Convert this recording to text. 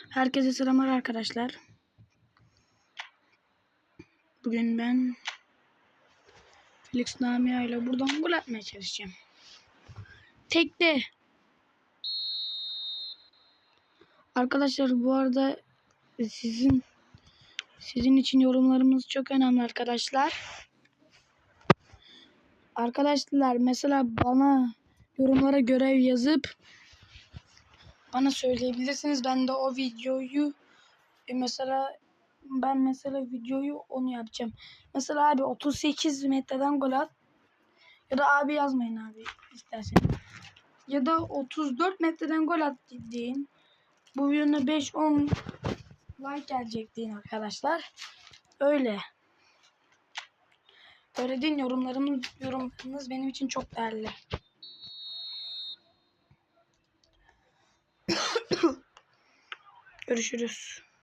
Herkese selamlar arkadaşlar. Bugün ben Felix Lamia ile buradan gol atmaya çalışacağım. Tekte. Arkadaşlar bu arada sizin için yorumlarımız çok önemli arkadaşlar. Arkadaşlar mesela bana yorumlara görev yazıp bana söyleyebilirsiniz. Ben de o videoyu ben videoyu onu yapacağım. Mesela abi 38 metreden gol at. Ya da abi yazmayın abi isterseniz. Ya da 34 metreden gol at deyin. Bu videoda 5-10 like gelecek deyin arkadaşlar. Öyle deyin, yorumlarınız benim için çok değerli. Görüşürüz.